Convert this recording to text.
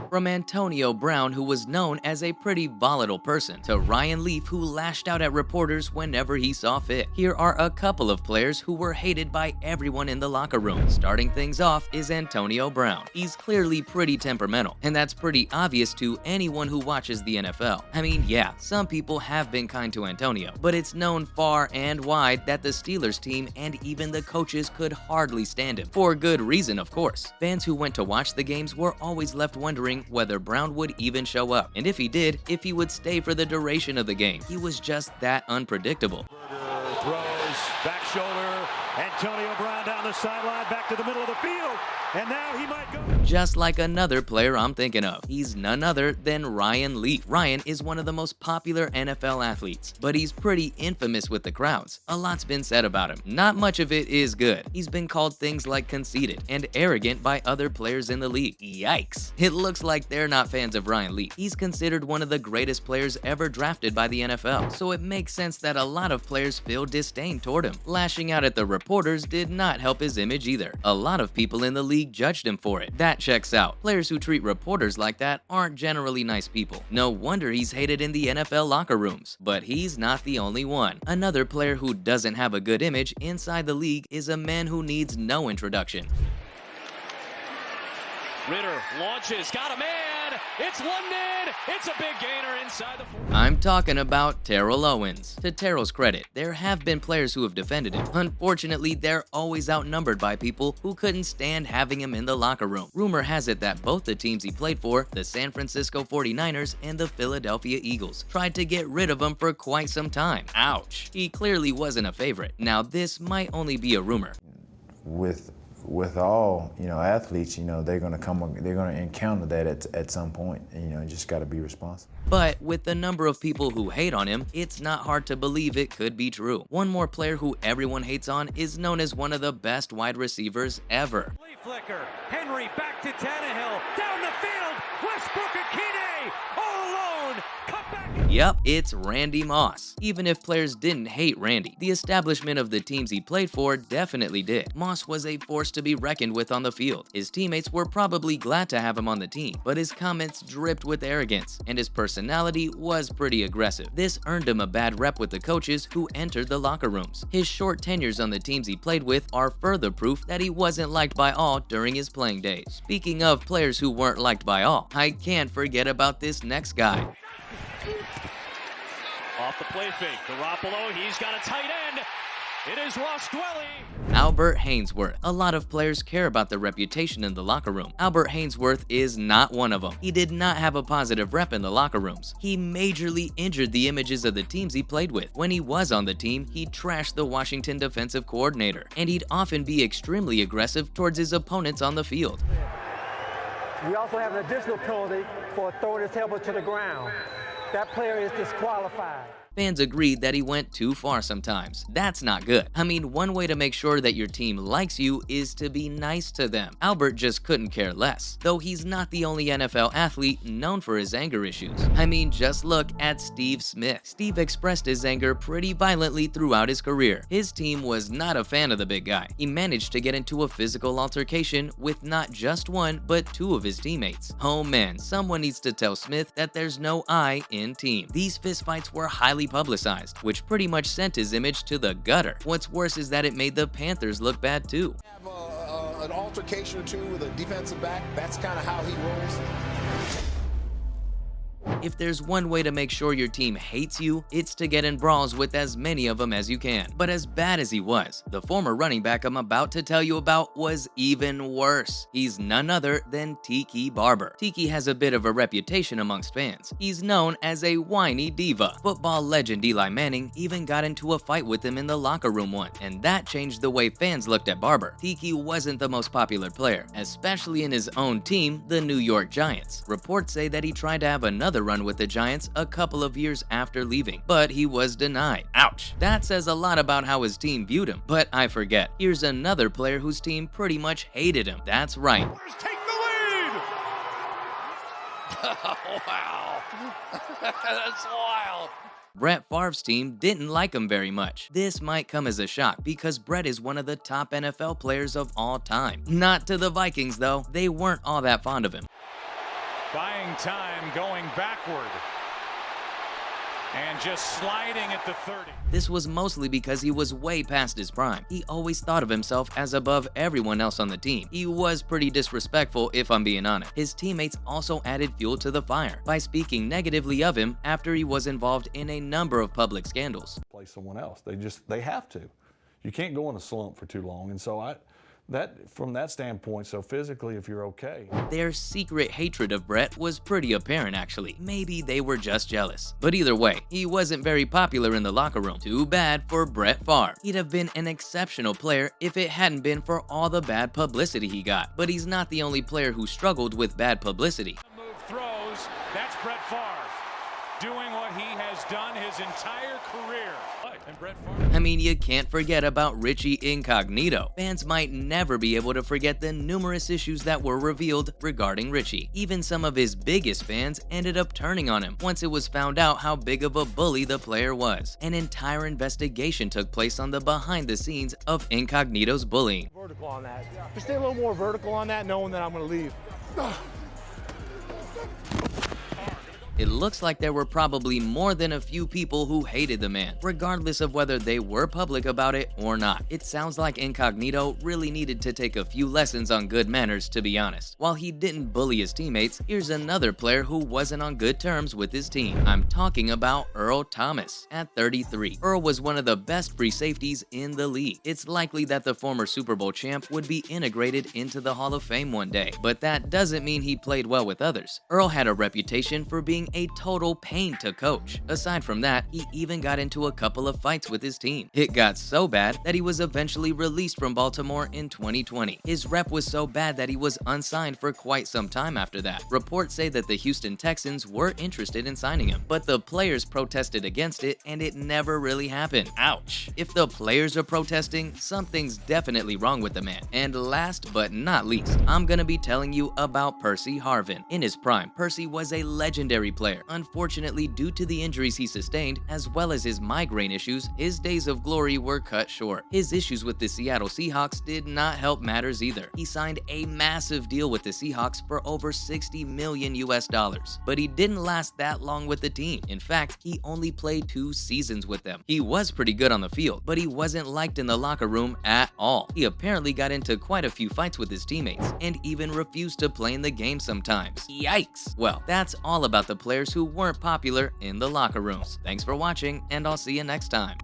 From Antonio Brown, who was known as a pretty volatile person, to Ryan Leaf, who lashed out at reporters whenever he saw fit. Here are a couple of players who were hated by everyone in the locker room. Starting things off is Antonio Brown. He's clearly pretty temperamental, and that's pretty obvious to anyone who watches the NFL. I mean, yeah, some people have been kind to Antonio, but it's known far and wide that the Steelers team and even the coaches could hardly stand him. For good reason, of course. Fans who went to watch the games were always left wondering whether Brown would even show up, and if he did, if he would stay for the duration of the game. He was just that unpredictable. Throws, back shoulder, Antonio Brown down the sideline, back to the middle of the field, and now he might go. Just like another player I'm thinking of. He's none other than Ryan Leaf. Ryan is one of the most popular NFL athletes, but he's pretty infamous with the crowds. A lot's been said about him. Not much of it is good. He's been called things like conceited and arrogant by other players in the league. Yikes. It looks like they're not fans of Ryan Leaf. He's considered one of the greatest players ever drafted by the NFL, so it makes sense that a lot of players feel disdain toward him. Lashing out at the reporters did not help his image either. A lot of people in the league judged him for it. That checks out. Players who treat reporters like that aren't generally nice people. No wonder he's hated in the NFL locker rooms. But he's not the only one. Another player who doesn't have a good image inside the league is a man who needs no introduction. Ritter launches, got a man, it's London, it's a big gainer inside the 40. I'm talking about Terrell Owens. To Terrell's credit, there have been players who have defended him. Unfortunately, they're always outnumbered by people who couldn't stand having him in the locker room. Rumor has it that both the teams he played for, the San Francisco 49ers and the Philadelphia Eagles, tried to get rid of him for quite some time. Ouch. He clearly wasn't a favorite. Now, this might only be a rumor. With all athletes, they're going to encounter that at some point. You just got to be responsible. But with the number of people who hate on him, it's not hard to believe it could be true. One more player who everyone hates on is known as one of the best wide receivers ever. Flea flicker, Henry back to Tannehill, down the field, Westbrook Akine, all alone, cut back. Yup, it's Randy Moss. Even if players didn't hate Randy, the establishment of the teams he played for definitely did. Moss was a force to be reckoned with on the field. His teammates were probably glad to have him on the team, but his comments dripped with arrogance, and his personality was pretty aggressive. This earned him a bad rep with the coaches who entered the locker rooms. His short tenures on the teams he played with are further proof that he wasn't liked by all during his playing days. Speaking of players who weren't liked by all, I can't forget about this next guy. Off the play fake, Garoppolo, he's got a tight end. It is Ross Dwelly. Albert Haynesworth. A lot of players care about their reputation in the locker room. Albert Haynesworth is not one of them. He did not have a positive rep in the locker rooms. He majorly injured the images of the teams he played with. When he was on the team, he trashed the Washington defensive coordinator, and he'd often be extremely aggressive towards his opponents on the field. We also have an additional penalty for throwing his helmet to the ground. That player is disqualified. Fans agreed that he went too far sometimes. That's not good. I mean, one way to make sure that your team likes you is to be nice to them. Albert just couldn't care less, though he's not the only NFL athlete known for his anger issues. I mean, just look at Steve Smith. Steve expressed his anger pretty violently throughout his career. His team was not a fan of the big guy. He managed to get into a physical altercation with not just one, but two of his teammates. Oh man, someone needs to tell Smith that there's no I in team. These fistfights were highly publicized, which pretty much sent his image to the gutter. What's worse is that it made the Panthers look bad too. Have an altercation or two with a defensive back. That's kind of how he rolls. If there's one way to make sure your team hates you, it's to get in brawls with as many of them as you can. But as bad as he was, the former running back I'm about to tell you about was even worse. He's none other than Tiki Barber. Tiki has a bit of a reputation amongst fans. He's known as a whiny diva. Football legend Eli Manning even got into a fight with him in the locker room once, and that changed the way fans looked at Barber. Tiki wasn't the most popular player, especially in his own team, the New York Giants. Reports say that he tried to have another run with the Giants a couple of years after leaving, but he was denied. Ouch. That says a lot about how his team viewed him. But I forget, here's another player whose team pretty much hated him. That's right. Take the lead! Wow. That's wild. Brett Favre's team didn't like him very much. This might come as a shock because Brett is one of the top NFL players of all time. Not to the Vikings though, they weren't all that fond of him. Buying time, going backward. And just sliding at the 30. This was mostly because he was way past his prime. He always thought of himself as above everyone else on the team. He was pretty disrespectful, if I'm being honest. His teammates also added fuel to the fire by speaking negatively of him after he was involved in a number of public scandals. Play someone else. They have to. You can't go in a slump for too long. And so from that standpoint, so physically, if you're okay. Their secret hatred of Brett was pretty apparent, actually. Maybe they were just jealous. But either way, he wasn't very popular in the locker room. Too bad for Brett Favre. He'd have been an exceptional player if it hadn't been for all the bad publicity he got. But he's not the only player who struggled with bad publicity. Move throws, that's Brett Favre doing what he has done his entire career. And Brett Favre. I mean, you can't forget about Richie Incognito. Fans might never be able to forget the numerous issues that were revealed regarding Richie. Even some of his biggest fans ended up turning on him once it was found out how big of a bully the player was. An entire investigation took place on the behind the scenes of Incognito's bullying. Vertical on that. Just stay a little more vertical on that, knowing that I'm going to leave. It looks like there were probably more than a few people who hated the man, regardless of whether they were public about it or not. It sounds like Incognito really needed to take a few lessons on good manners, to be honest. While he didn't bully his teammates, here's another player who wasn't on good terms with his team. I'm talking about Earl Thomas. At 33, Earl was one of the best free safeties in the league. It's likely that the former Super Bowl champ would be integrated into the Hall of Fame one day, but that doesn't mean he played well with others. Earl had a reputation for being a total pain to coach. Aside from that, he even got into a couple of fights with his team. It got so bad that he was eventually released from Baltimore in 2020. His rep was so bad that he was unsigned for quite some time after that. Reports say that the Houston Texans were interested in signing him, but the players protested against it and it never really happened. Ouch. If the players are protesting, something's definitely wrong with the man. And last but not least, I'm gonna be telling you about Percy Harvin. In his prime, Percy was a legendary player. Unfortunately, due to the injuries he sustained, as well as his migraine issues, his days of glory were cut short. His issues with the Seattle Seahawks did not help matters either. He signed a massive deal with the Seahawks for over $60 million US, but he didn't last that long with the team. In fact, he only played 2 seasons with them. He was pretty good on the field, but he wasn't liked in the locker room at all. He apparently got into quite a few fights with his teammates, and even refused to play in the game sometimes. Yikes! Well, that's all about the players who weren't popular in the locker rooms. Thanks for watching, and I'll see you next time.